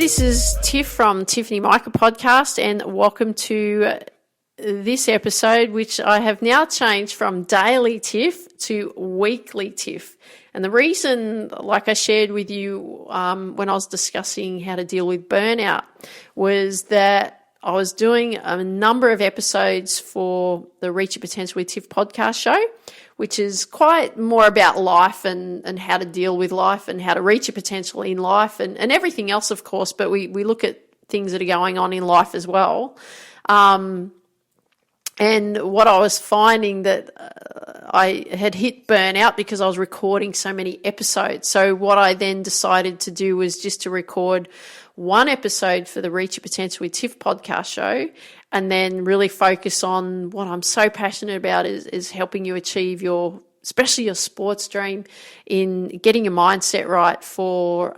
This is Tiff from Tiffany Mika podcast, and welcome to this episode, which I have now changed from Daily Tiff to Weekly Tiff. And the reason, like I shared with you when I was discussing how to deal with burnout, was that I was doing a number of episodes for the Reach Your Potential with Tiff podcast show, which is quite more about life and how to deal with life and how to reach your potential in life and everything else, of course, but we look at things that are going on in life as well. And what I was finding that I had hit burnout because I was recording so many episodes. So what I then decided to do was just to record one episode for the Reach Your Potential with Tiff podcast show, and then really focus on what I'm so passionate about is helping you achieve especially your sports dream, in getting your mindset right for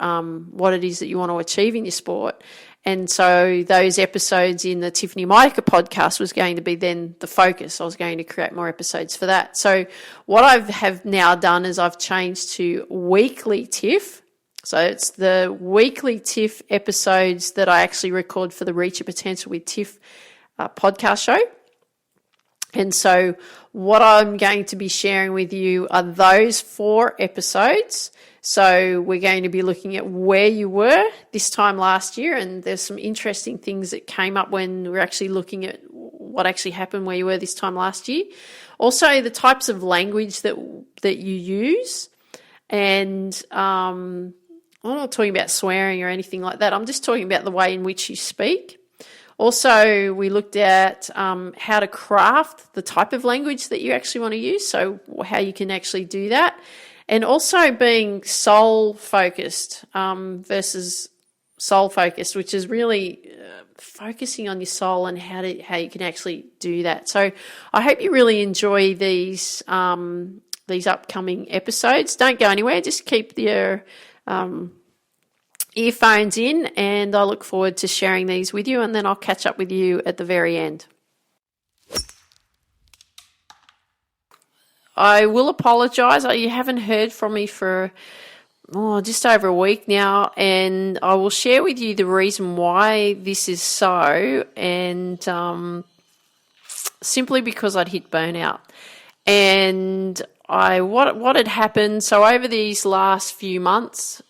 what it is that you want to achieve in your sport. And so those episodes in the Tiffany Mika podcast was going to be then the focus. I was going to create more episodes for that. So what I have now done is I've changed to Weekly Tiff. So it's the Weekly Tiff episodes that I actually record for the Reach Your Potential with Tiff podcast show. And so what I'm going to be sharing with you are those 4 episodes. So we're going to be looking at where you were this time last year, and there's some interesting things that came up when we're actually looking at what actually happened where you were this time last year. Also, the types of language that you use, and I'm not talking about swearing or anything like that. I'm just talking about the way in which you speak. Also, we looked at how to craft the type of language that you actually want to use, so how you can actually do that. And also being soul-focused versus soul-focused, which is really focusing on your soul and how you can actually do that. So I hope you really enjoy these upcoming episodes. Don't go anywhere. Just keep your earphones in, and I look forward to sharing these with you, and then I'll catch up with you at the very end. I will apologise. You haven't heard from me for just over a week now, and I will share with you the reason why this is so, and simply because I'd hit burnout. And what had happened, so over these last few months,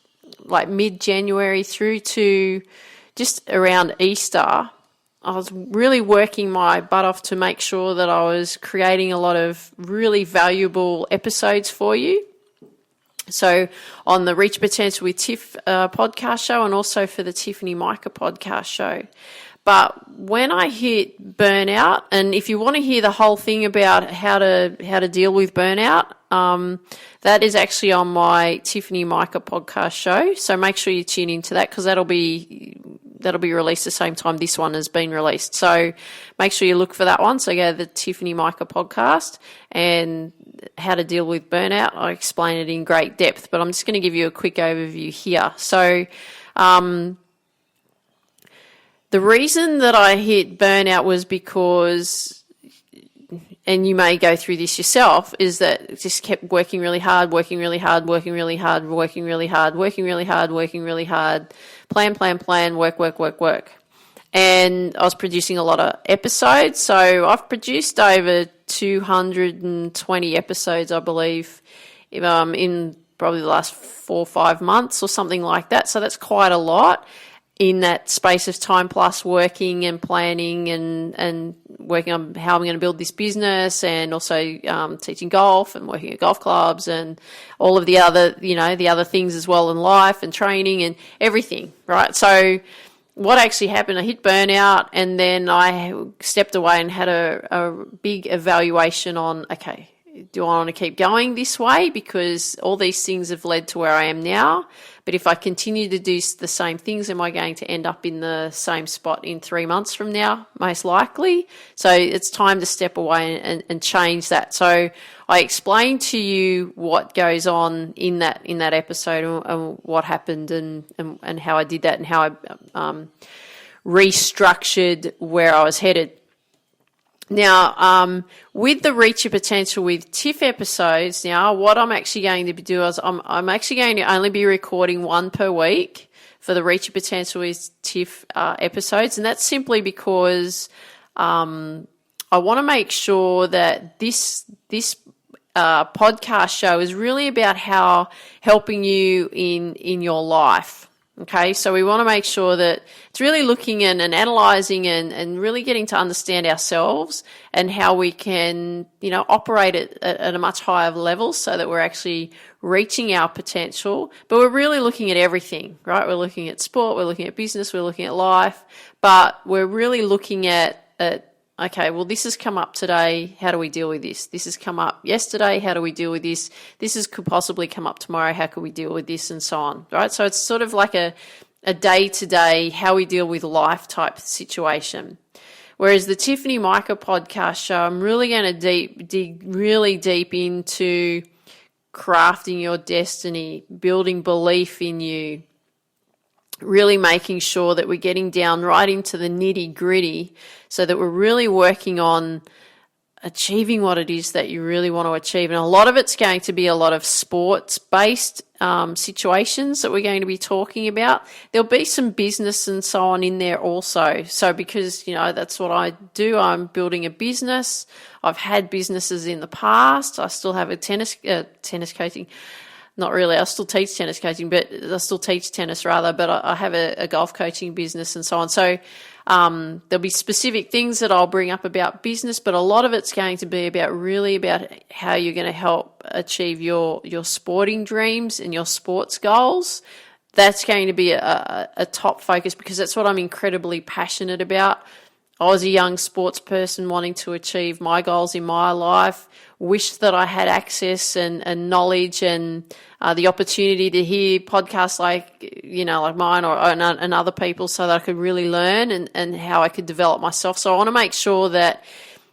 like mid-January through to just around Easter, I was really working my butt off to make sure that I was creating a lot of really valuable episodes for you. So on the Reach Potential with Tiff podcast show, and also for the Tiffany Mika podcast show. But when I hit burnout, and if you want to hear the whole thing about how to deal with burnout, that is actually on my Tiffany Mika podcast show. So make sure you tune into that, because that'll be released the same time this one has been released. So make sure you look for that one. So go to the Tiffany Mika podcast and how to deal with burnout. I explain it in great depth, but I'm just going to give you a quick overview here. So the reason that I hit burnout was because, and you may go through this yourself, is that it just kept working really hard, plan, work. And I was producing a lot of episodes. So I've produced over 220 episodes, I believe, in probably the last 4 or 5 months or something like that. So that's quite a lot in that space of time, plus working and planning and working on how I'm going to build this business, and also teaching golf and working at golf clubs and all of the other things as well in life, and training and everything, right? So what actually happened, I hit burnout, and then I stepped away and had a big evaluation on, okay, do I want to keep going this way? Because all these things have led to where I am now. But if I continue to do the same things, am I going to end up in the same spot in 3 months from now? Most likely. So it's time to step away and change that. So I explained to you what goes on in that episode and what happened and how I did that and how I restructured where I was headed. Now, with the Reach Your Potential with Tiff episodes, now what I'm actually going to be doing is I'm actually going to only be recording one per week for the Reach Your Potential with Tiff episodes, and that's simply because I want to make sure that this podcast show is really about how helping you in your life. Okay, so we want to make sure that it's really looking and analysing and really getting to understand ourselves and how we can, operate at a much higher level so that we're actually reaching our potential. But we're really looking at everything, right? We're looking at sport, we're looking at business, we're looking at life, but we're really looking at okay, well, this has come up today. How do we deal with this? This has come up yesterday. How do we deal with this? Could possibly come up tomorrow. How could we deal with this? And so on, right? So it's sort of like a day-to-day, how we deal with life type situation. Whereas the Tiffany Mika podcast show, I'm really going to dig really deep into crafting your destiny, building belief in you, really making sure that we're getting down right into the nitty-gritty so that we're really working on achieving what it is that you really want to achieve. And a lot of it's going to be a lot of sports-based situations that we're going to be talking about. There'll be some business and so on in there also. So because, that's what I do. I'm building a business. I've had businesses in the past. I still have a tennis coaching. Not really. I still teach tennis coaching, but I still teach tennis rather, but I have a golf coaching business and so on. So there'll be specific things that I'll bring up about business, but a lot of it's going to be about how you're going to help achieve your sporting dreams and your sports goals. That's going to be a top focus because that's what I'm incredibly passionate about. I was a young sports person wanting to achieve my goals in my life, wished that I had access and knowledge and the opportunity to hear podcasts like mine and other people so that I could really learn and how I could develop myself. So I want to make sure that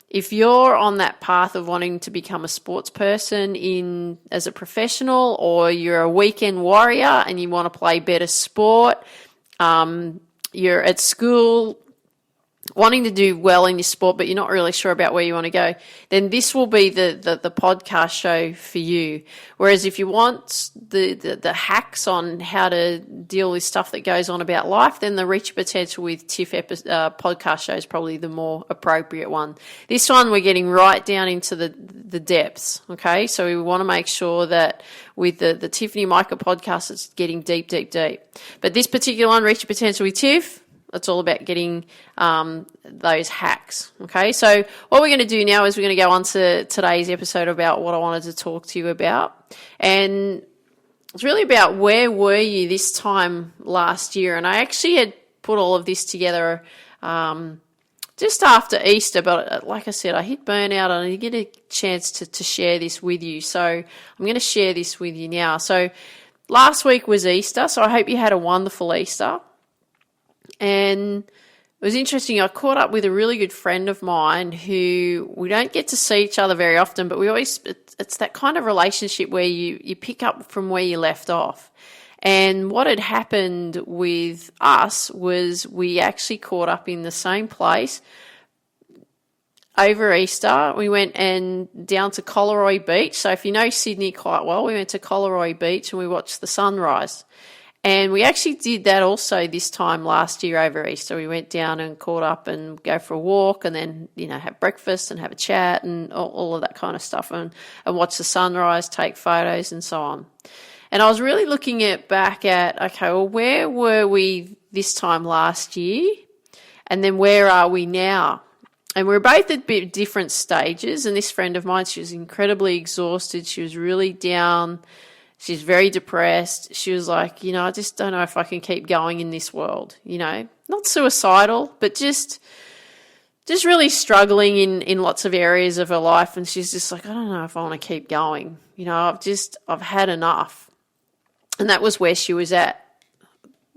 if you're on that path of wanting to become a sports person as a professional, or you're a weekend warrior and you want to play better sport, you're at school wanting to do well in your sport, but you're not really sure about where you want to go, then this will be the podcast show for you. Whereas if you want the hacks on how to deal with stuff that goes on about life, then the Reach Your Potential with Tiff podcast show is probably the more appropriate one. This one, we're getting right down into the depths, okay? So we want to make sure that with the Tiffany Mika podcast, it's getting deep, deep, deep. But this particular one, Reach Your Potential with Tiff, it's all about getting those hacks, okay? So what we're going to do now is we're going to go on to today's episode about what I wanted to talk to you about. And it's really about where were you this time last year? And I actually had put all of this together just after Easter, but like I said, I hit burnout and I didn't get a chance to share this with you. So I'm going to share this with you now. So last week was Easter, so I hope you had a wonderful Easter. And it was interesting. I caught up with a really good friend of mine who we don't get to see each other very often, but it's that kind of relationship where you pick up from where you left off. And what had happened with us was we actually caught up in the same place over Easter. We went down to Collaroy Beach. So if you know Sydney quite well, we went to Collaroy Beach and we watched the sunrise. And we actually did that also this time last year over Easter. We went down and caught up and go for a walk and then, have breakfast and have a chat and all of that kind of stuff and watch the sunrise, take photos and so on. And I was really looking back at, okay, well, where were we this time last year? And then where are we now? And we're both at bit different stages. And this friend of mine, she was incredibly exhausted. She was really down. She's very depressed. She was like, I just don't know if I can keep going in this world, not suicidal, but just just really struggling in lots of areas of her life. And she's just like, I don't know if I want to keep going. I've had enough. And that was where she was at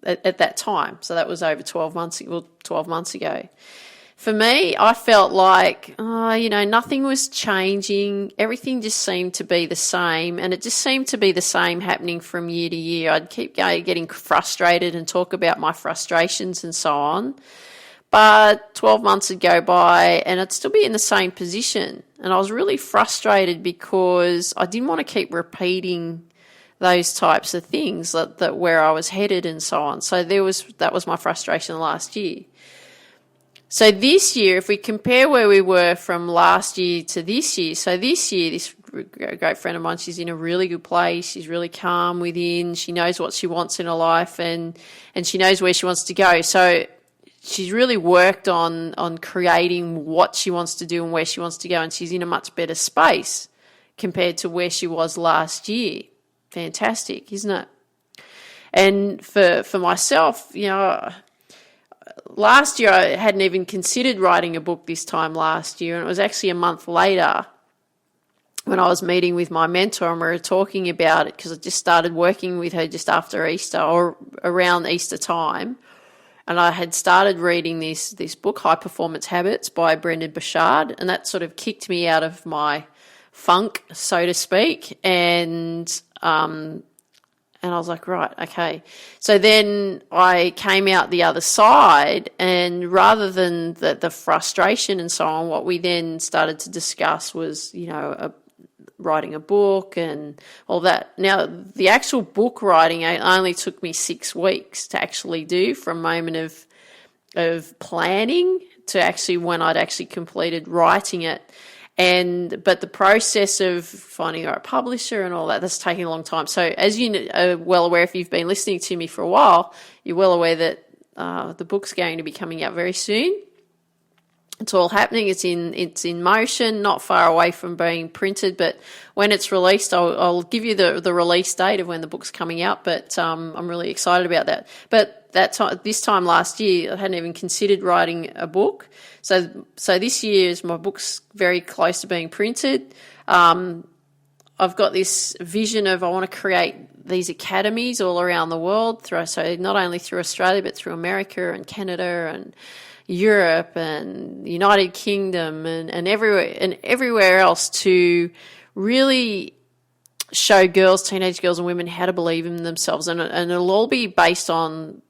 that time. So that was over 12 months ago. For me, I felt like, nothing was changing. Everything just seemed to be the same. And it just seemed to be the same happening from year to year. I'd keep getting frustrated and talk about my frustrations and so on. But 12 months would go by and I'd still be in the same position. And I was really frustrated because I didn't want to keep repeating those types of things that where I was headed and so on. So that was my frustration last year. So this year, if we compare where we were from last year to this year, so this year, this great friend of mine, she's in a really good place. She's really calm within. She knows what she wants in her life and she knows where she wants to go. So she's really worked on creating what she wants to do and where she wants to go, and she's in a much better space compared to where she was last year. Fantastic, isn't it? And for myself, last year I hadn't even considered writing a book this time last year, and it was actually a month later when I was meeting with my mentor and we were talking about it because I just started working with her just after Easter or around Easter time. And I had started reading this book, High Performance Habits by Brendon Burchard, and that sort of kicked me out of my funk, so to speak. And I was like, right, okay. So then I came out the other side, and rather than the frustration and so on, what we then started to discuss was, writing a book and all that. Now, the actual book writing only took me 6 weeks to actually do, from moment of planning to actually when I'd actually completed writing it. But the process of finding a publisher and all that's taking a long time. So as you are well aware, if you've been listening to me for a while, you're well aware that the book's going to be coming out very soon. It's all happening. It's in motion, not far away from being printed. But when it's released, I'll give you the release date of when the book's coming out. But I'm really excited about that. But this time last year, I hadn't even considered writing a book. So this year, my book's very close to being printed. I've got this vision of I want to create these academies all around the world, so not only through Australia but through America and Canada and Europe and United Kingdom and everywhere else, to really show girls, teenage girls and women how to believe in themselves, and it'll all be based on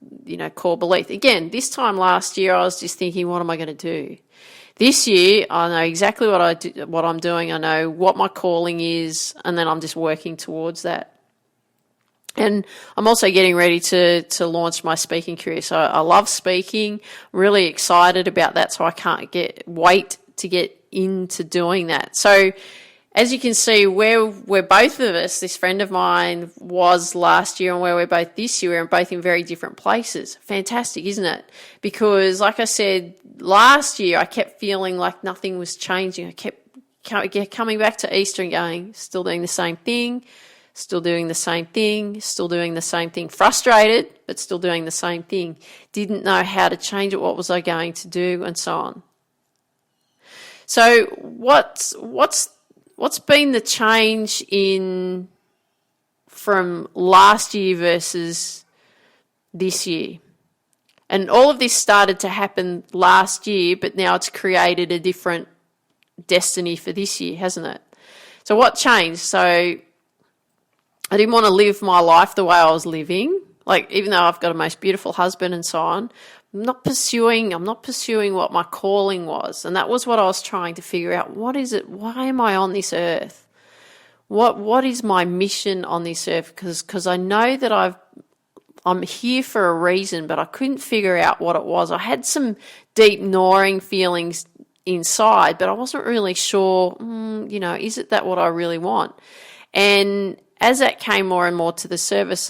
core belief. Again, this time last year I was just thinking, what am I going to do? This year I know exactly what I'm doing. I know what my calling is, and then I'm just working towards that. And I'm also getting ready to launch my speaking career. So I love speaking, really excited about that. So I can't wait to get into doing that. So as you can see, where both of us, this friend of mine was last year and where we're both this year, we're both in very different places. Fantastic, isn't it? Because like I said, last year I kept feeling like nothing was changing. I kept coming back to Easter and going, still doing the same thing. Still doing the same thing, frustrated, but still doing the same thing. Didn't know how to change it, what was I going to do, and so on. So what's been the change from last year versus this year? And all of this started to happen last year, but now it's created a different destiny for this year, hasn't it? So what changed? So I didn't want to live my life the way I was living. Like, even though I've got a most beautiful husband and so on, I'm not pursuing what my calling was. And that was what I was trying to figure out. What is it? Why am I on this earth? What is my mission on this earth? Because I know that I'm here for a reason, but I couldn't figure out what it was. I had some deep gnawing feelings inside, but I wasn't really sure, is it that what I really want? And as that came more and more to the surface,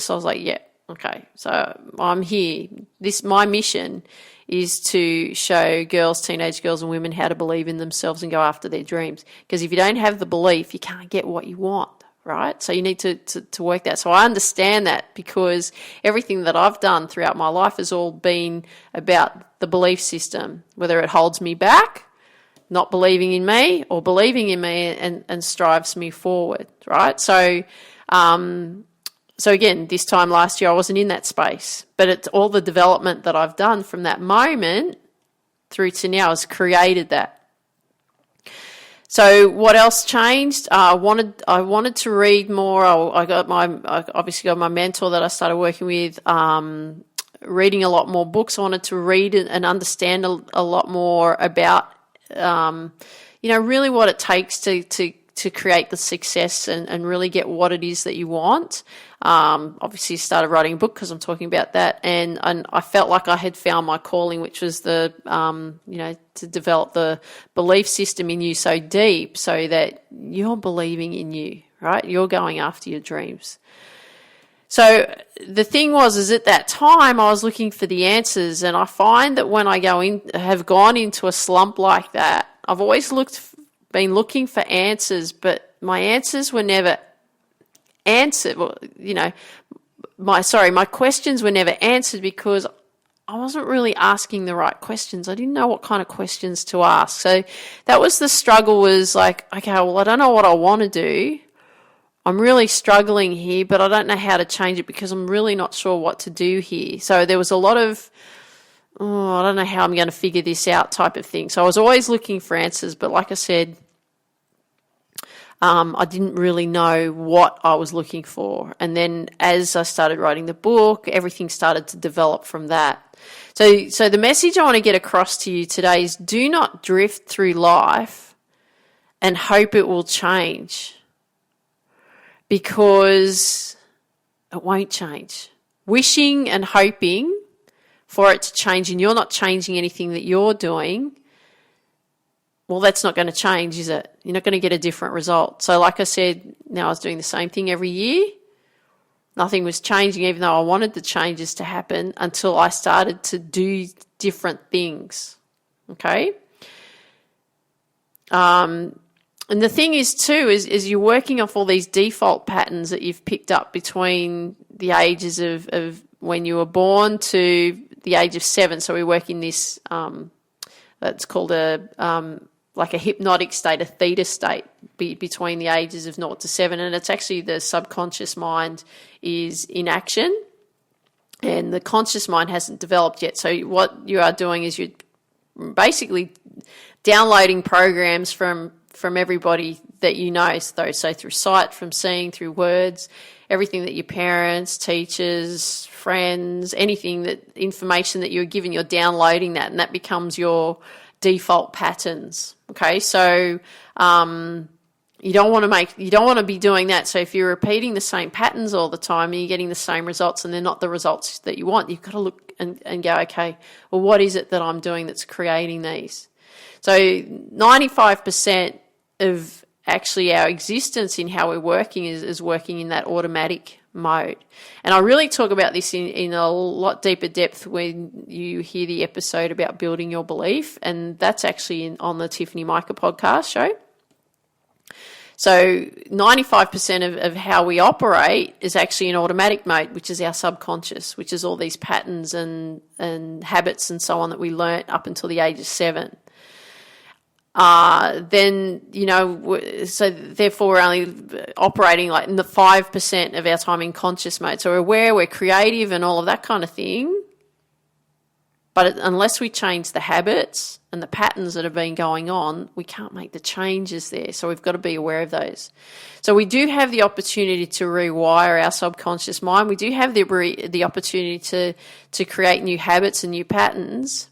I was like, yeah, okay, so I'm here. My mission is to show girls, teenage girls and women how to believe in themselves and go after their dreams. Because if you don't have the belief, you can't get what you want, right? So you need to work that. So I understand that because everything that I've done throughout my life has all been about the belief system, whether it holds me back, not believing in me, or believing in me and strives me forward, right? So again, this time last year I wasn't in that space, but it's all the development that I've done from that moment through to now has created that. So what else changed? I wanted to read more. I obviously got my mentor that I started working with, reading a lot more books. I wanted to read and understand a lot more about, really what it takes to create the success and really get what it is that you want. Obviously started writing a book because I'm talking about that, and I felt like I had found my calling, which was to develop the belief system in you so deep so that you're believing in you, right? You're going after your dreams. So the thing is at that time I was looking for the answers, and I find that when I have gone into a slump like that, I've always been looking for answers, but my answers were never answered. Well, my questions were never answered because I wasn't really asking the right questions. I didn't know what kind of questions to ask. So that was the struggle, was like, okay, well, I don't know what I want to do. I'm really struggling here, but I don't know how to change it because I'm really not sure what to do here. So there was a lot of, I don't know how I'm going to figure this out type of thing. So I was always looking for answers, but like I said, I didn't really know what I was looking for. And then as I started writing the book, everything started to develop from that. So the message I want to get across to you today is, do not drift through life and hope it will change, because it won't change. Wishing and hoping for it to change and you're not changing anything that you're doing, well, that's not going to change, is it? You're not going to get a different result. So like I said, now I was doing the same thing every year. Nothing was changing, even though I wanted the changes to happen, until I started to do different things, okay? And the thing is too, is you're working off all these default patterns that you've picked up between the ages of when you were born to the age of 7. So we work in this, that's called like a hypnotic state, a theta state, between the ages of 0 to 7. And it's actually the subconscious mind is in action and the conscious mind hasn't developed yet. So what you are doing is you're basically downloading programs from everybody that you know. So through sight, from seeing, through words, everything that your parents, teachers, friends, information that you're given, you're downloading that, and that becomes your default patterns. Okay, so you don't want to be doing that. So if you're repeating the same patterns all the time and you're getting the same results and they're not the results that you want, you've got to look and go, okay, well, what is it that I'm doing that's creating these? So 95% of actually our existence in how we're working is working in that automatic mode. And I really talk about this in a lot deeper depth when you hear the episode about building your belief, and that's actually on the Tiffany Mika podcast show. So 95% of how we operate is actually in automatic mode, which is our subconscious, which is all these patterns and habits and so on that we learnt up until the age of 7. Then, so therefore we're only operating like in the 5% of our time in conscious mode. So we're aware, we're creative and all of that kind of thing. But unless we change the habits and the patterns that have been going on, we can't make the changes there. So we've got to be aware of those. So we do have the opportunity to rewire our subconscious mind. We do have the opportunity to create new habits and new patterns.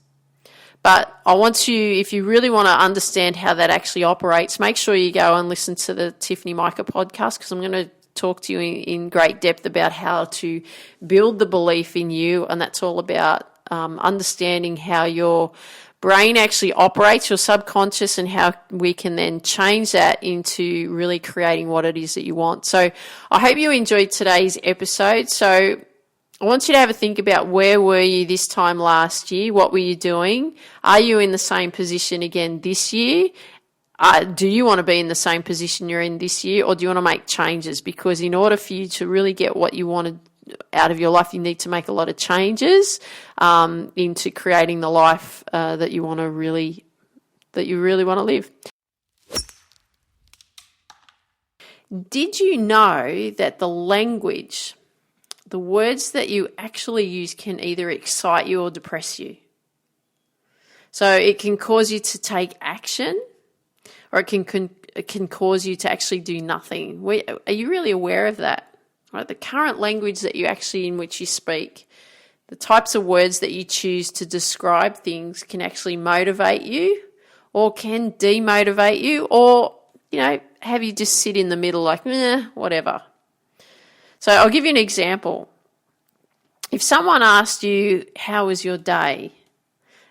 But I want you, if you really want to understand how that actually operates, make sure you go and listen to the Tiffany Mika podcast, because I'm going to talk to you in great depth about how to build the belief in you, and that's all about understanding how your brain actually operates, your subconscious, and how we can then change that into really creating what it is that you want. So I hope you enjoyed today's episode. So I want you to have a think about, where were you this time last year? What were you doing? Are you in the same position again this year? Do you want to be in the same position you're in this year, or do you want to make changes? Because in order for you to really get what you wanted out of your life, you need to make a lot of changes into creating the life that you really want to live. Did you know that the language, the words that you actually use, can either excite you or depress you? So it can cause you to take action, or it can cause you to actually do nothing. Are you really aware of that? Right? The current language that you actually in which you speak, the types of words that you choose to describe things can actually motivate you or can demotivate you, or, have you just sit in the middle like, whatever. So I'll give you an example. If someone asked you, how was your day?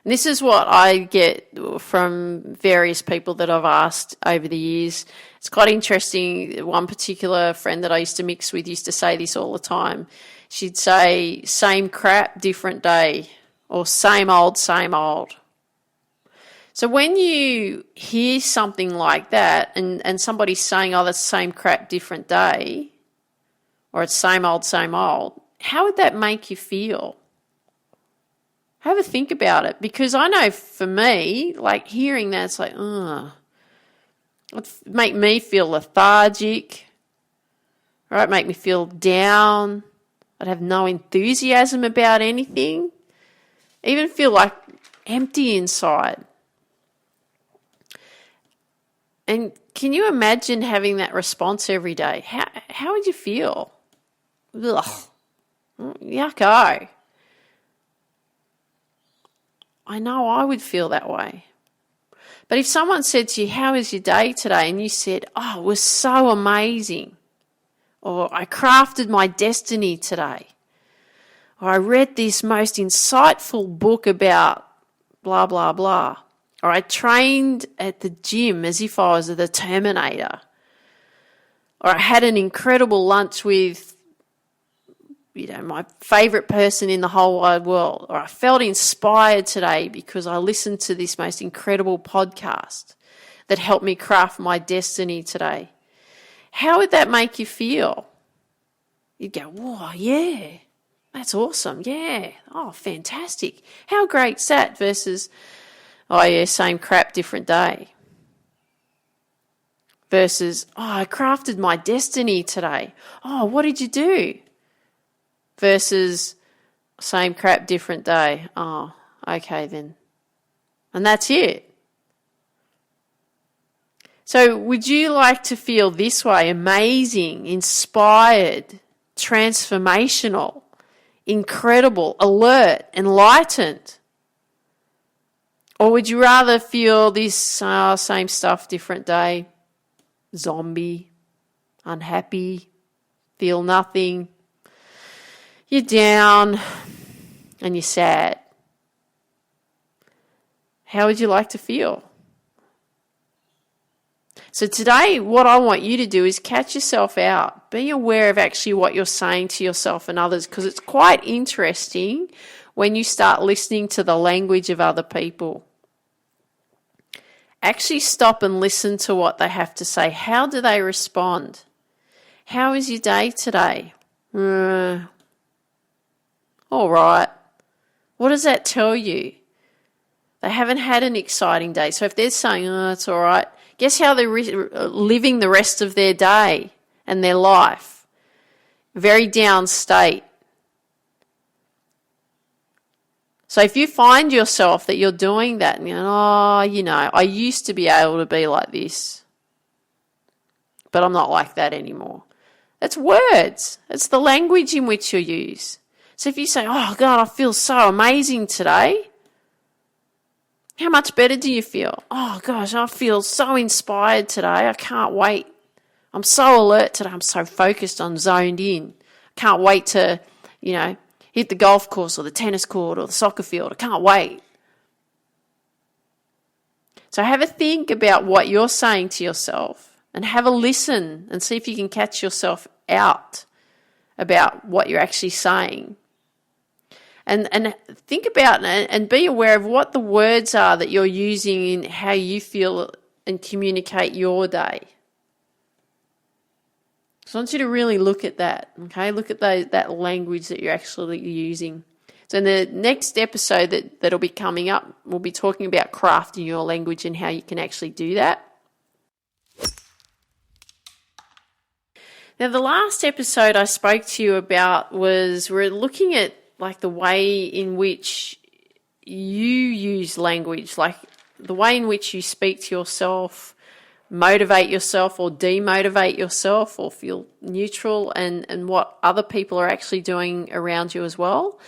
And this is what I get from various people that I've asked over the years. It's quite interesting. One particular friend that I used to mix with used to say this all the time. She'd say, same crap, different day, or same old, same old. So when you hear something like that and somebody's saying, oh, that's same crap, different day, or it's same old, how would that make you feel? Have a think about it, because I know for me, like hearing that, it's like, it'd make me feel lethargic, right? Make me feel down. I'd have no enthusiasm about anything, even feel like empty inside. And can you imagine having that response every day? How would you feel? Ugh, yucko. I know I would feel that way. But if someone said to you, how was your day today? And you said, oh, it was so amazing. Or I crafted my destiny today. Or I read this most insightful book about blah, blah, blah. Or I trained at the gym as if I was the Terminator. Or I had an incredible lunch with my favourite person in the whole wide world. Or I felt inspired today because I listened to this most incredible podcast that helped me craft my destiny today. How would that make you feel? You'd go, whoa, yeah, that's awesome, yeah, oh, fantastic. How great's that? Versus, oh yeah, same crap, different day. Versus, oh, I crafted my destiny today. Oh, what did you do? Versus, same crap, different day. Oh, okay then. And that's it. So would you like to feel this way? Amazing, inspired, transformational, incredible, alert, enlightened? Or would you rather feel this same stuff, different day, zombie, unhappy, feel nothing, you're down and you're sad? How would you like to feel? So today, what I want you to do is catch yourself out. Be aware of actually what you're saying to yourself and others, because it's quite interesting when you start listening to the language of other people. Actually stop and listen to what they have to say. How do they respond? How is your day today? All right. What does that tell you? They haven't had an exciting day. So if they're saying, oh, it's all right, guess how they're living the rest of their day and their life? Very down state. So if you find yourself that you're doing that and you're, I used to be able to be like this, but I'm not like that anymore. It's words. It's the language in which you use. So if you say, oh God, I feel so amazing today, how much better do you feel? Oh gosh, I feel so inspired today. I can't wait. I'm so alert today. I'm so focused. I'm zoned in. I can't wait to, hit the golf course or the tennis court or the soccer field. I can't wait. So have a think about what you're saying to yourself and have a listen and see if you can catch yourself out about what you're actually saying. And think about and be aware of what the words are that you're using in how you feel and communicate your day. So I want you to really look at that, okay? Look at that language that you're actually using. So in the next episode that'll be coming up, we'll be talking about crafting your language and how you can actually do that. Now, the last episode I spoke to you about we're looking at like the way in which you use language, like the way in which you speak to yourself, motivate yourself or demotivate yourself or feel neutral, and what other people are actually doing around you as well.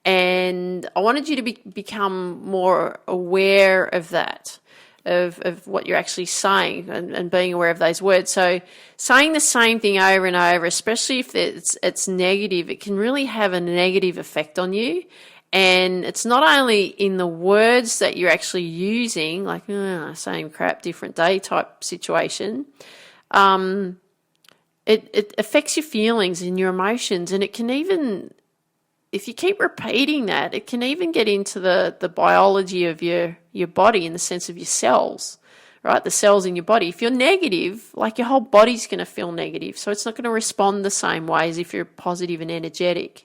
And I wanted you to become more aware of that, of what you're actually saying and being aware of those words. So saying the same thing over and over, especially if it's negative, it can really have a negative effect on you. And it's not only in the words that you're actually using, like same crap, different day type situation. It affects your feelings and your emotions, and it can even, if you keep repeating that, it can even get into the biology of your body in the sense of your cells, right? The cells in your body. If you're negative, like your whole body's going to feel negative. So it's not going to respond the same way as if you're positive and energetic.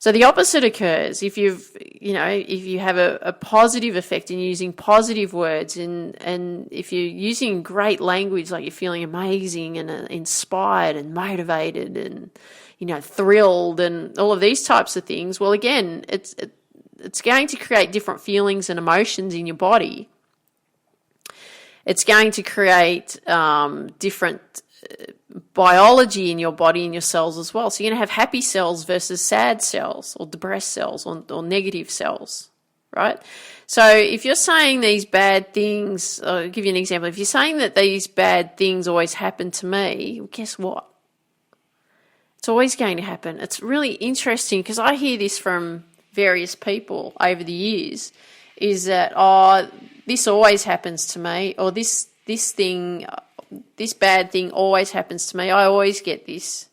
So the opposite occurs if you have a positive effect in using positive words, and if you're using great language, like you're feeling amazing and inspired and motivated and thrilled and all of these types of things. Well, again, it's going to create different feelings and emotions in your body. It's going to create different biology in your body and your cells as well. So you're going to have happy cells versus sad cells or depressed cells or negative cells, right? So if you're saying these bad things, I'll give you an example. If you're saying that these bad things always happen to me, well, guess what? It's always going to happen. It's really interesting because I hear this from various people over the years, is that, this always happens to me, or this bad thing always happens to me. I always get this.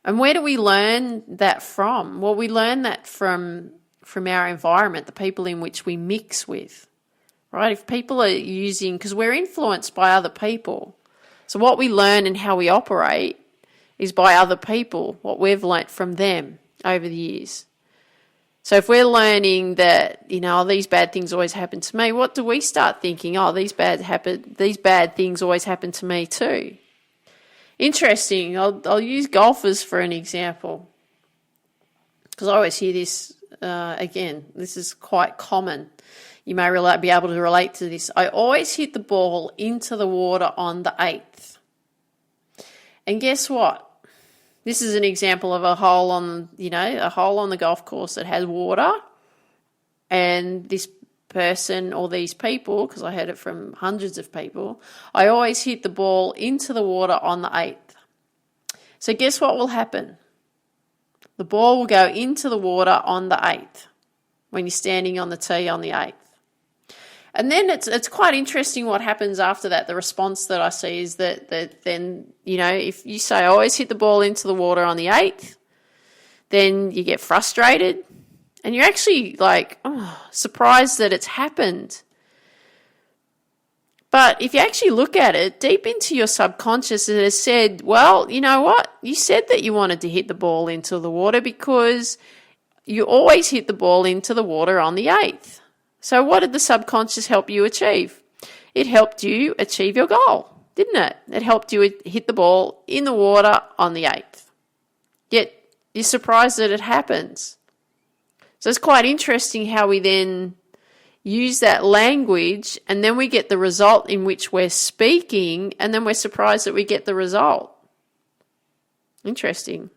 And where do we learn that from? Well, we learn that from our environment, the people in which we mix with, right? If people are using, because we're influenced by other people. So what we learn and how we operate is by other people, what we've learnt from them over the years. So if we're learning that, these bad things always happen to me, what do we start thinking? These bad things always happen to me too. Interesting. I'll use golfers for an example, because I always hear this, again, this is quite common. You may be able to relate to this. I always hit the ball into the water on the 8th. And guess what? This is an example of a hole on the golf course that has water, and this person or these people, because I heard it from hundreds of people, I always hit the ball into the water on the 8th. So guess what will happen? The ball will go into the water on the 8th when you're standing on the tee on the 8th. And then it's quite interesting what happens after that. The response that I see is that then, if you say, I always hit the ball into the water on the 8th, then you get frustrated and you're actually surprised that it's happened. But if you actually look at it, deep into your subconscious, it has said, well, you know what? You said that you wanted to hit the ball into the water because you always hit the ball into the water on the 8th. So what did the subconscious help you achieve? It helped you achieve your goal, didn't it? It helped you hit the ball in the water on the 8th. Yet you're surprised that it happens. So it's quite interesting how we then use that language, and then we get the result in which we're speaking, and then we're surprised that we get the result. Interesting.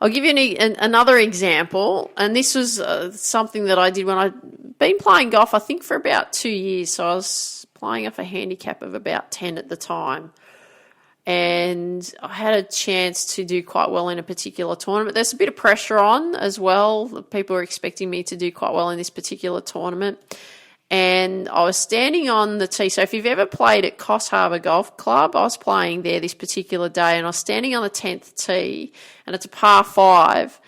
I'll give you another example, and this was something that I did when I'd been playing golf, I think, for about 2 years. So I was playing off a handicap of about 10 at the time, and I had a chance to do quite well in a particular tournament. There's a bit of pressure on as well. People were expecting me to do quite well in this particular tournament. And I was standing on the tee. So if you've ever played at Coss Harbour Golf Club, I was playing there this particular day, and I was standing on the 10th tee, and it's a par 5,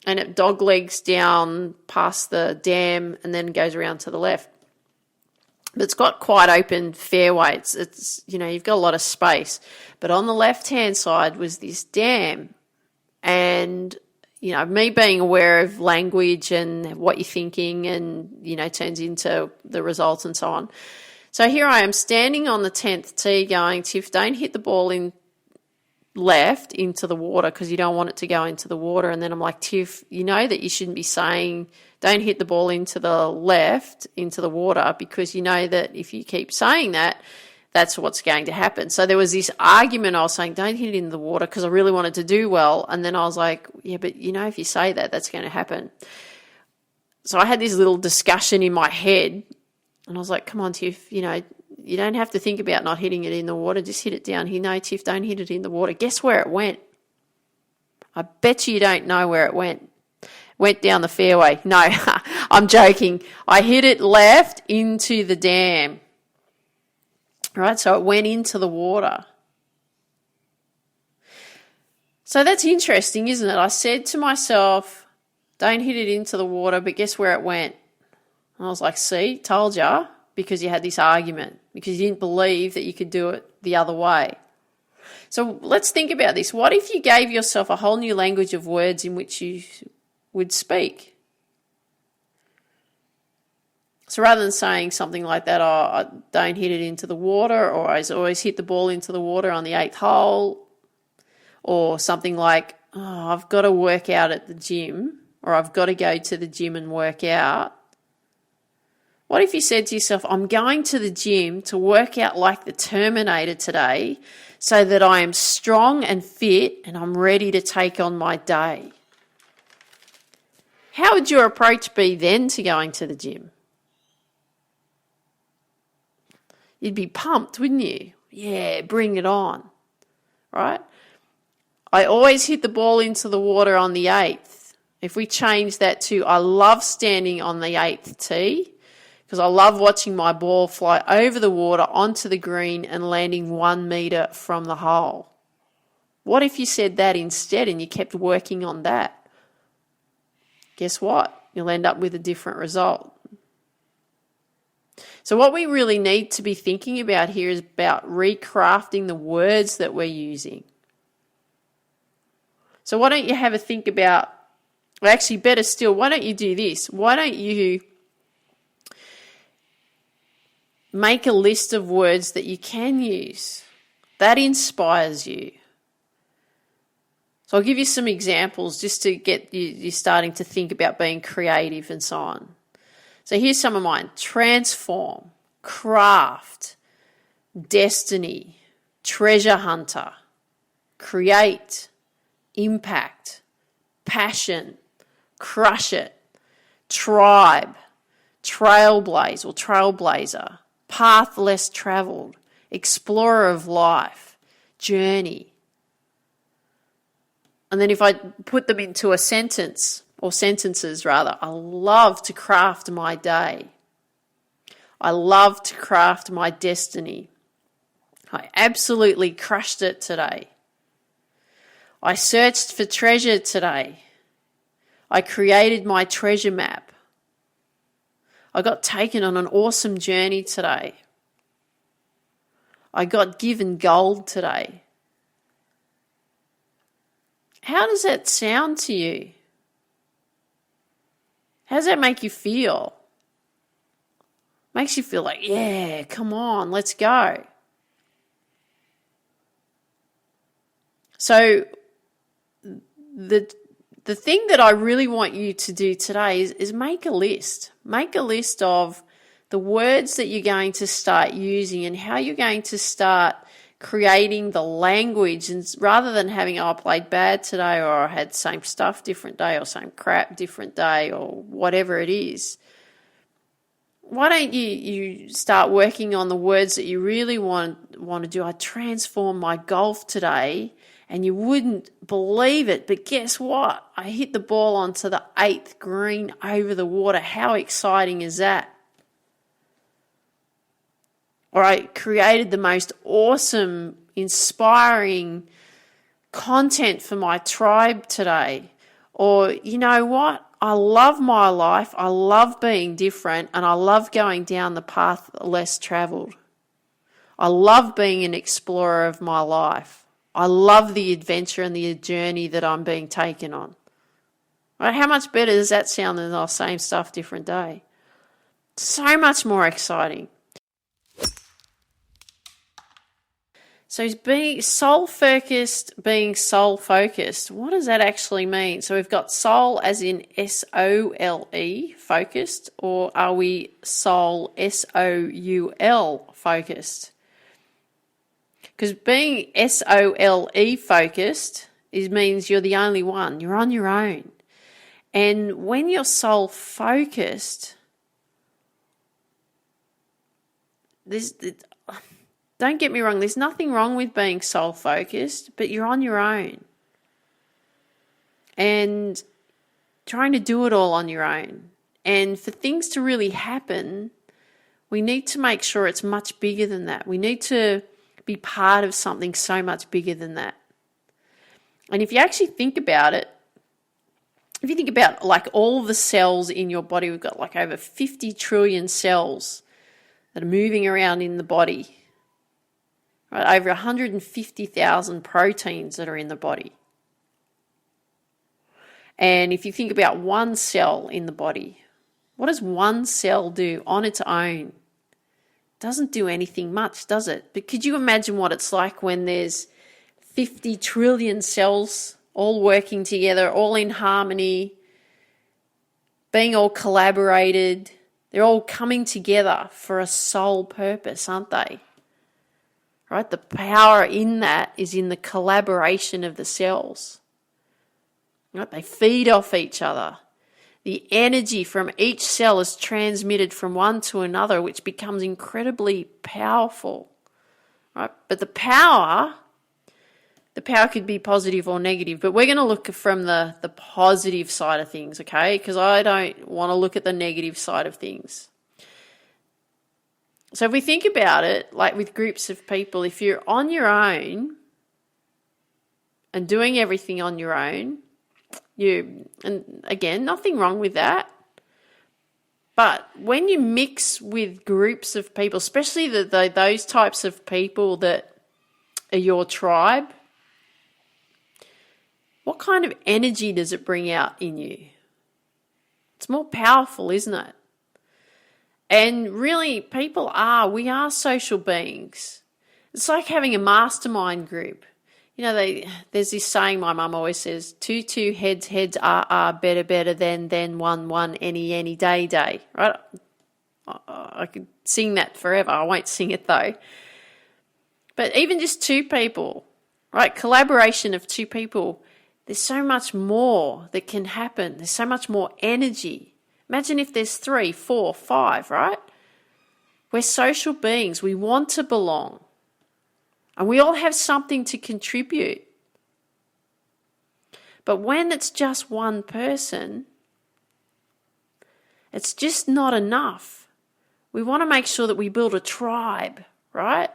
and it doglegs down past the dam and then goes around to the left. But it's got quite open fairway. It's you've got a lot of space. But on the left-hand side was this dam. And, me being aware of language and what you're thinking and, turns into the result and so on. So here I am standing on the 10th tee going, Tiff, don't hit the ball in left into the water because you don't want it to go into the water. And then I'm like, Tiff, you know that you shouldn't be saying don't hit the ball into the left into the water because you know that if you keep saying that, that's what's going to happen. So there was this argument. I was saying, don't hit it in the water because I really wanted to do well. And then I was like, yeah, but if you say that, that's going to happen. So I had this little discussion in my head and I was like, come on, Tiff, you don't have to think about not hitting it in the water. Just hit it down here. No, Tiff, don't hit it in the water. Guess where it went? I bet you don't know where it went. Went down the fairway. No, I'm joking. I hit it left into the dam. Right, so it went into the water. So that's interesting, isn't it? I said to myself, don't hit it into the water, but guess where it went? And I was like, see, told ya, because you had this argument, because you didn't believe that you could do it the other way. So let's think about this. What if you gave yourself a whole new language of words in which you would speak? So rather than saying something like that, I don't hit it into the water, or I always hit the ball into the water on the 8th hole, or something like, I've got to work out at the gym, or I've got to go to the gym and work out. What if you said to yourself, I'm going to the gym to work out like the Terminator today so that I am strong and fit and I'm ready to take on my day? How would your approach be then to going to the gym? You'd be pumped, wouldn't you? Yeah, bring it on, right? I always hit the ball into the water on the 8th. If we change that to I love standing on the 8th tee because I love watching my ball fly over the water onto the green and landing 1 metre from the hole. What if you said that instead and you kept working on that? Guess what? You'll end up with a different result. So what we really need to be thinking about here is about recrafting the words that we're using. So why don't you have a think about, or actually better still, why don't you do this? Why don't you make a list of words that you can use that inspires you? So I'll give you some examples just to get you starting to think about being creative and so on. So here's some of mine. Transform, craft, destiny, treasure hunter, create, impact, passion, crush it, tribe, trailblaze or trailblazer, path less travelled, explorer of life, journey. And then if I put them into a sentence, or sentences rather, I love to craft my day. I love to craft my destiny. I absolutely crushed it today. I searched for treasure today. I created my treasure map. I got taken on an awesome journey today. I got given gold today. How does that sound to you? How does that make you feel? Makes you feel like, yeah, come on, let's go. So the thing that I really want you to do today is make a list. Make a list of the words that you're going to start using and how you're going to start creating the language, and rather than having, I played bad today, or I had same stuff different day, or same crap different day, or whatever it is, why don't you start working on the words that you really want to do? I transformed my golf today, and you wouldn't believe it, but guess what? I hit the ball onto the 8th green over the water. How exciting is that? Or I created the most awesome, inspiring content for my tribe today. Or, you know what? I love my life, I love being different, and I love going down the path less traveled. I love being an explorer of my life. I love the adventure and the journey that I'm being taken on. Right? How much better does that sound than the same stuff, different day? So much more exciting. So being soul-focused, being soul-focused, what does that actually mean? So we've got soul as in S-O-L-E, focused, or are we soul, S-O-U-L, focused? Because being S-O-L-E focused means you're the only one. You're on your own. And when you're soul-focused, don't get me wrong, there's nothing wrong with being soul-focused, but you're on your own. And trying to do it all on your own. And for things to really happen, we need to make sure it's much bigger than that. We need to be part of something so much bigger than that. And if you actually think about it, if you think about like all the cells in your body, we've got like over 50 trillion cells that are moving around in the body. Right? Over 150,000 proteins that are in the body. And if you think about one cell in the body, what does one cell do on its own? Doesn't do anything much, does it? But could you imagine what it's like when there's 50 trillion cells all working together, all in harmony, being all collaborated? They're all coming together for a sole purpose, aren't they? Right? The power in that is in the collaboration of the cells. Right? They feed off each other. The energy from each cell is transmitted from one to another, which becomes incredibly powerful. Right? But the power could be positive or negative, but we're going to look from the positive side of things, okay? Because I don't want to look at the negative side of things. So if we think about it, like with groups of people, if you're on your own and doing everything on your own, and again, nothing wrong with that. But when you mix with groups of people, especially those types of people that are your tribe, what kind of energy does it bring out in you? It's more powerful, isn't it? And really, we are social beings. It's like having a mastermind group. You know, there's this saying my mum always says, two heads are better than one any day, right? I could sing that forever. I won't sing it though. But even just two people, right? Collaboration of two people, there's so much more that can happen. There's so much more energy. Imagine if there's 3, 4, 5, right? We're social beings. We want to belong. And we all have something to contribute. But when it's just one person, it's just not enough. We want to make sure that we build a tribe, right?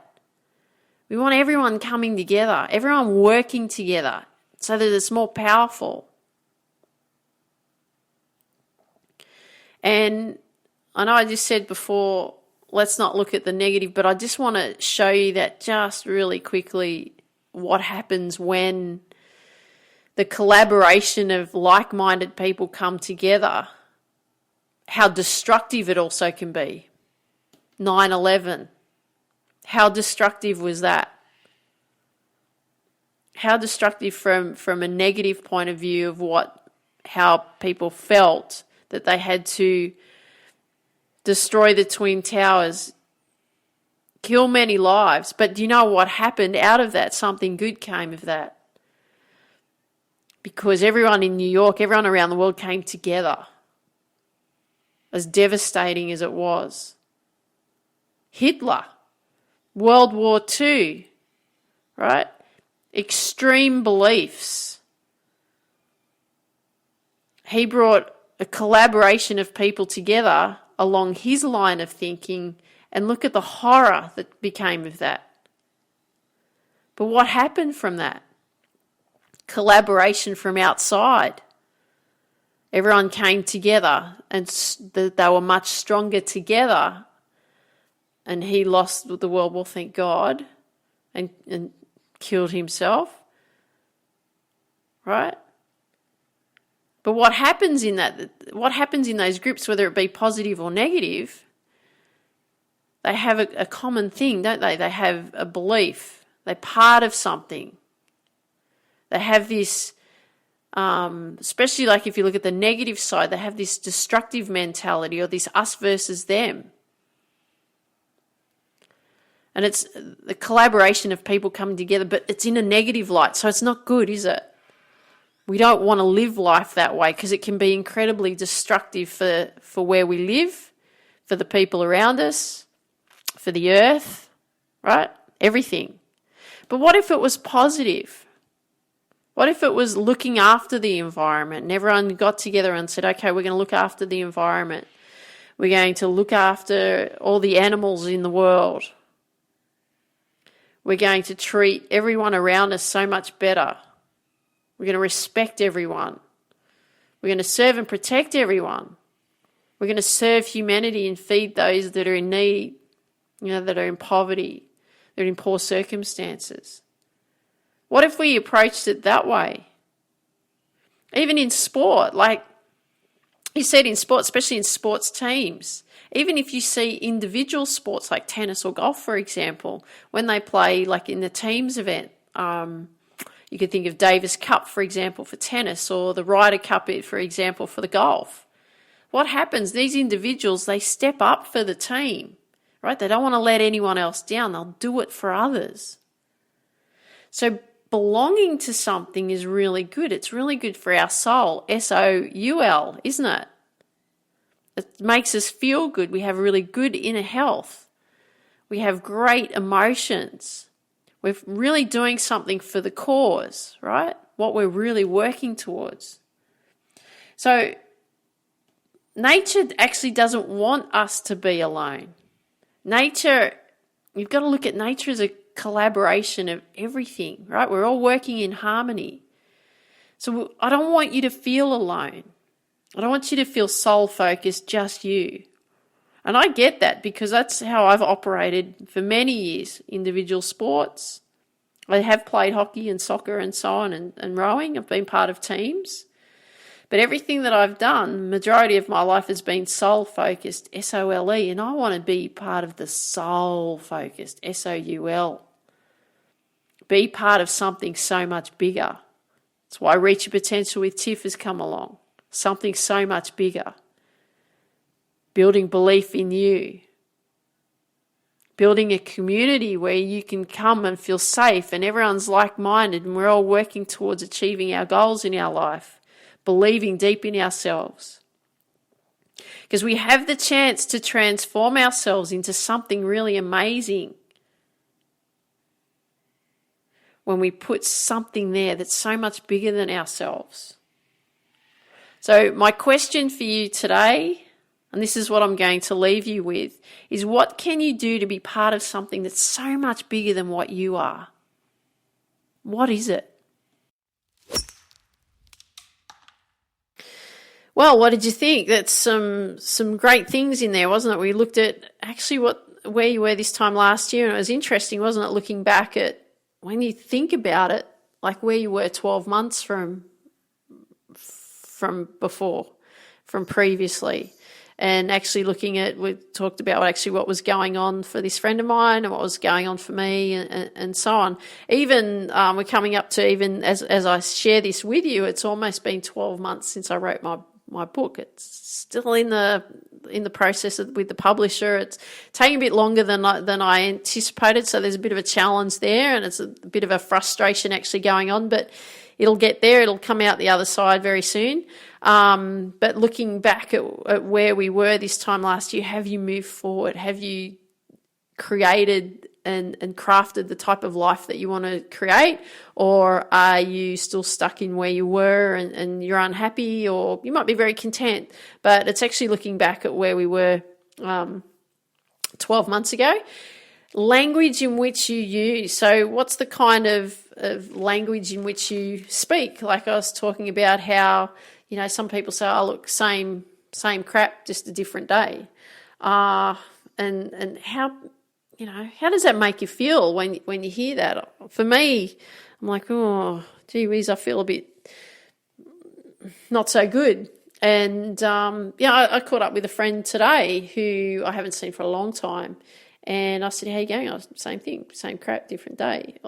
We want everyone coming together, everyone working together so that it's more powerful. And I know I just said before, let's not look at the negative, but I just want to show you that just really quickly what happens when the collaboration of like-minded people come together, how destructive it also can be. 9/11, how destructive was that? How destructive from a negative point of view of how people felt that they had to destroy the Twin Towers, kill many lives. But do you know what happened out of that? Something good came of that. Because everyone in New York, everyone around the world came together. As devastating as it was. Hitler, World War II, right? Extreme beliefs. He brought a collaboration of people together along his line of thinking, and look at the horror that became of that. But what happened from that? Collaboration from outside. Everyone came together and they were much stronger together. And he lost the World War, thank God, and killed himself. Right? But what happens in those groups, whether it be positive or negative, they have a common thing, don't they? They have a belief. They're part of something. They have this, especially like if you look at the negative side, they have this destructive mentality or this us versus them. And it's the collaboration of people coming together, but it's in a negative light, so it's not good, is it? We don't want to live life that way because it can be incredibly destructive for where we live, for the people around us, for the earth, right? Everything. But what if it was positive? What if it was looking after the environment and everyone got together and said, okay, we're going to look after the environment. We're going to look after all the animals in the world. We're going to treat everyone around us so much better. We're going to respect everyone. We're going to serve and protect everyone. We're going to serve humanity and feed those that are in need, that are in poverty, that are in poor circumstances. What if we approached it that way? Even in sport, like you said in sport, especially in sports teams, even if you see individual sports like tennis or golf, for example, when they play like in the teams event, you could think of Davis Cup, for example, for tennis, or the Ryder Cup, for example, for the golf. What happens? These individuals, they step up for the team, right? They don't want to let anyone else down. They'll do it for others. So belonging to something is really good. It's really good for our soul, S-O-U-L, isn't it? It makes us feel good. We have really good inner health. We have great emotions. We're really doing something for the cause, right? What we're really working towards. So nature actually doesn't want us to be alone. Nature, you've got to look at nature as a collaboration of everything, right? We're all working in harmony. So I don't want you to feel alone. I don't want you to feel soul-focused, just you. And I get that because that's how I've operated for many years. Individual sports. I have played hockey and soccer and so on and rowing. I've been part of teams. But everything that I've done, majority of my life has been soul-focused, S-O-L-E. And I want to be part of the soul-focused, S-O-U-L. Be part of something so much bigger. That's why Reach Your Potential with Tiff has come along. Something so much bigger. Building belief in you. Building a community where you can come and feel safe and everyone's like-minded and we're all working towards achieving our goals in our life. Believing deep in ourselves. Because we have the chance to transform ourselves into something really amazing when we put something there that's so much bigger than ourselves. So my question for you today, and this is what I'm going to leave you with, is what can you do to be part of something that's so much bigger than what you are? What is it? Well, what did you think? That's some great things in there, wasn't it? We looked at actually where you were this time last year, and it was interesting, wasn't it, looking back at when you think about it, like where you were 12 months from before, from previously. And actually looking at, we talked about actually what was going on for this friend of mine and what was going on for me and so on. Even we're coming up to, even as I share this with you, it's almost been 12 months since I wrote my book. It's still in the process with the publisher. It's taking a bit longer than I anticipated, so there's a bit of a challenge there, and it's a bit of a frustration actually going on, but it'll get there. It'll come out the other side very soon. But looking back at where we were this time last year, have you moved forward? Have you created and crafted the type of life that you want to create? Or are you still stuck in where you were and you're unhappy, or you might be very content? But it's actually looking back at where we were 12 months ago. Language in which you use. So what's the kind of language in which you speak? Like I was talking about how, some people say, oh, look, same crap, just a different day. And how, how does that make you feel when you hear that? For me, I'm like, oh, gee whiz, I feel a bit not so good. And, I caught up with a friend today who I haven't seen for a long time. And I said, how you going? Same thing, same crap, different day.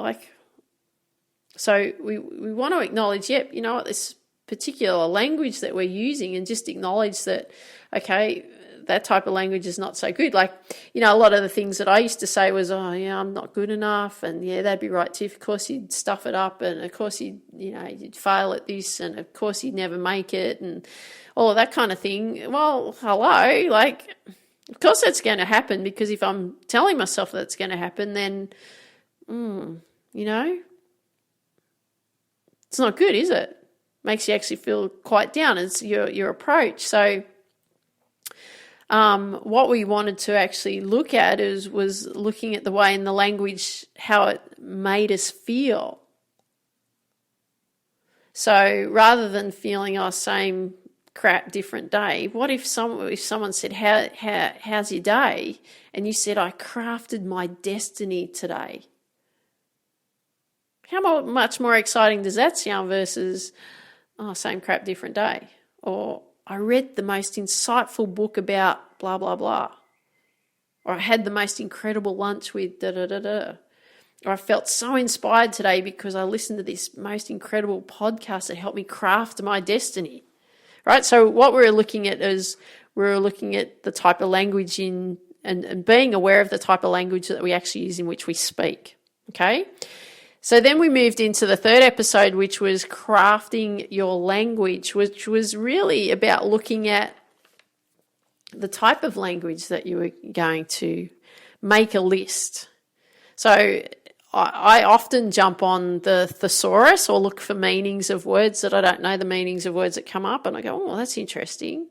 So we want to acknowledge, this particular language that we're using, and just acknowledge that, okay, that type of language is not so good. A lot of the things that I used to say was, oh, yeah, I'm not good enough. And yeah, that'd be right, Tiff. Of course you'd stuff it up. And of course you'd fail at this. And of course you'd never make it. And all of that kind of thing. Well, hello, of course that's going to happen, because if I'm telling myself that's going to happen, then, it's not good, is it? Makes you actually feel quite down. It's your approach. So what we wanted to actually look at was looking at the way in the language, how it made us feel. So rather than feeling, same crap, different day, what if someone said, how's your day? And you said, I crafted my destiny today. How much more exciting does that sound versus, same crap, different day? Or I read the most insightful book about blah, blah, blah. Or I had the most incredible lunch with da-da-da-da. Or I felt so inspired today because I listened to this most incredible podcast that helped me craft my destiny. Right? So what we're looking at is we're looking at the type of language and being aware of the type of language that we actually use in which we speak. Okay? So then we moved into the third episode, which was crafting your language, which was really about looking at the type of language that you were going to make a list. So I often jump on the thesaurus or look for meanings of words that I don't know the meanings of words that come up, and I go, oh, that's interesting.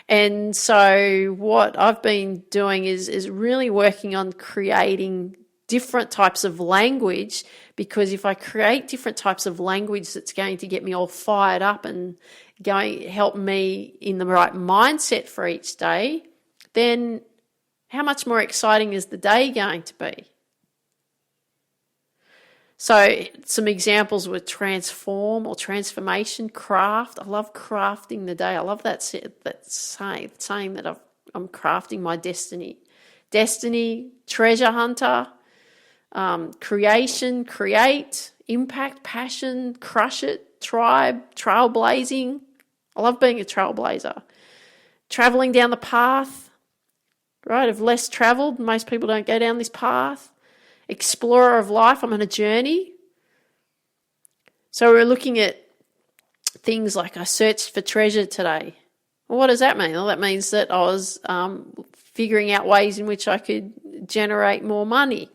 And so what I've been doing is really working on creating different types of language, because if I create different types of language that's going to get me all fired up and help me in the right mindset for each day, then how much more exciting is the day going to be? So some examples were transform or transformation, craft. I love crafting the day. I love that saying that I'm crafting my destiny. Destiny, treasure hunter, creation, create, impact, passion, crush it, tribe, trailblazing. I love being a trailblazer. Traveling down the path, right, of less traveled. Most people don't go down this path. Explorer of life, I'm on a journey. So we're looking at things like I searched for treasure today. Well, what does that mean? Well, that means that I was figuring out ways in which I could generate more money.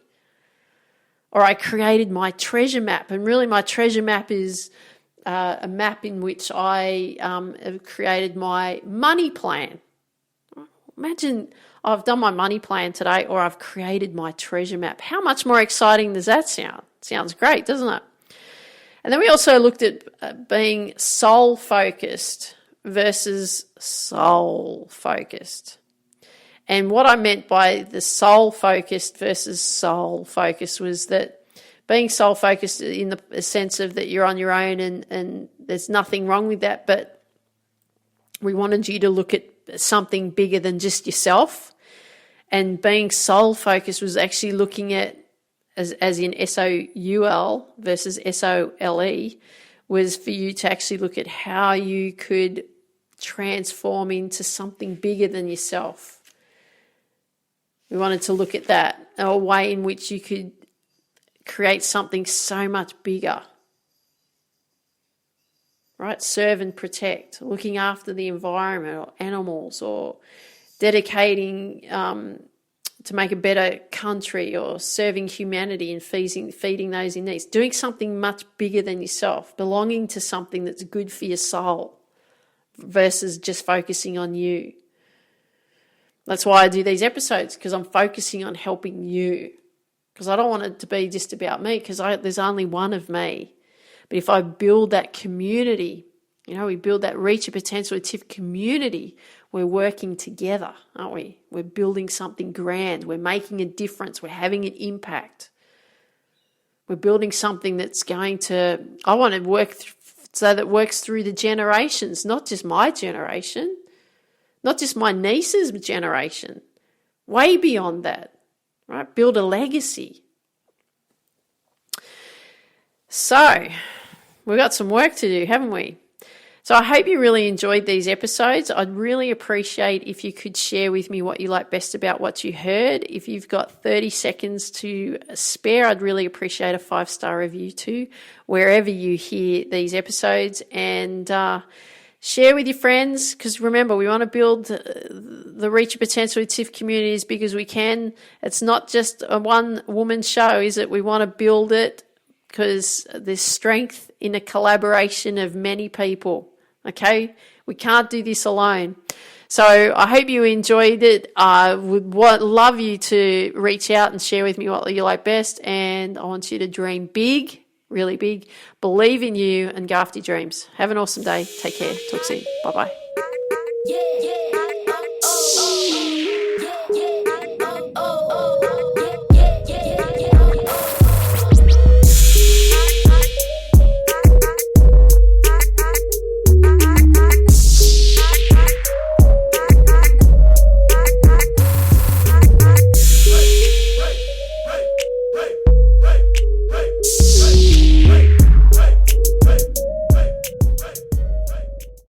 Or I created my treasure map, and really my treasure map is a map in which I have created my money plan. Imagine I've done my money plan today, or I've created my treasure map. How much more exciting does that sound? Sounds great, doesn't it? And then we also looked at being soul-focused versus soul-focused. And what I meant by the soul-focused versus soul-focused was that being soul-focused in the sense of that you're on your own and there's nothing wrong with that, but we wanted you to look at something bigger than just yourself. And being soul-focused was actually looking at, as in S-O-U-L versus S-O-L-E, was for you to actually look at how you could transform into something bigger than yourself. We wanted to look at that, a way in which you could create something so much bigger. Right? Serve and protect, looking after the environment or animals, or dedicating to make a better country, or serving humanity and feeding those in need. Doing something much bigger than yourself, belonging to something that's good for your soul versus just focusing on you. That's why I do these episodes, because I'm focusing on helping you. Because I don't want it to be just about me, because there's only one of me. But if I build that community You know, we build that Reach Your Potential with Tiff community. We're working together, aren't we? We're building something grand. We're making a difference. We're having an impact. We're building something that's going to, I want to work so that it works through the generations, not just my generation, not just my niece's generation, way beyond that, right? Build a legacy. So, we've got some work to do, haven't we? So I hope you really enjoyed these episodes. I'd really appreciate if you could share with me what you like best about what you heard. If you've got 30 seconds to spare, I'd really appreciate a 5-star review too, wherever you hear these episodes. And share with your friends, because remember, we want to build the Reach Your Potential with Tiff community as big as we can. It's not just a one-woman show, is it? We want to build it because there's strength in a collaboration of many people. Okay, we can't do this alone. So I hope you enjoyed it. I would love you to reach out and share with me what you like best. And I want you to dream big, really big. Believe in you and go after your dreams. Have an awesome day. Take care. Talk soon. Bye-bye. Yeah, yeah.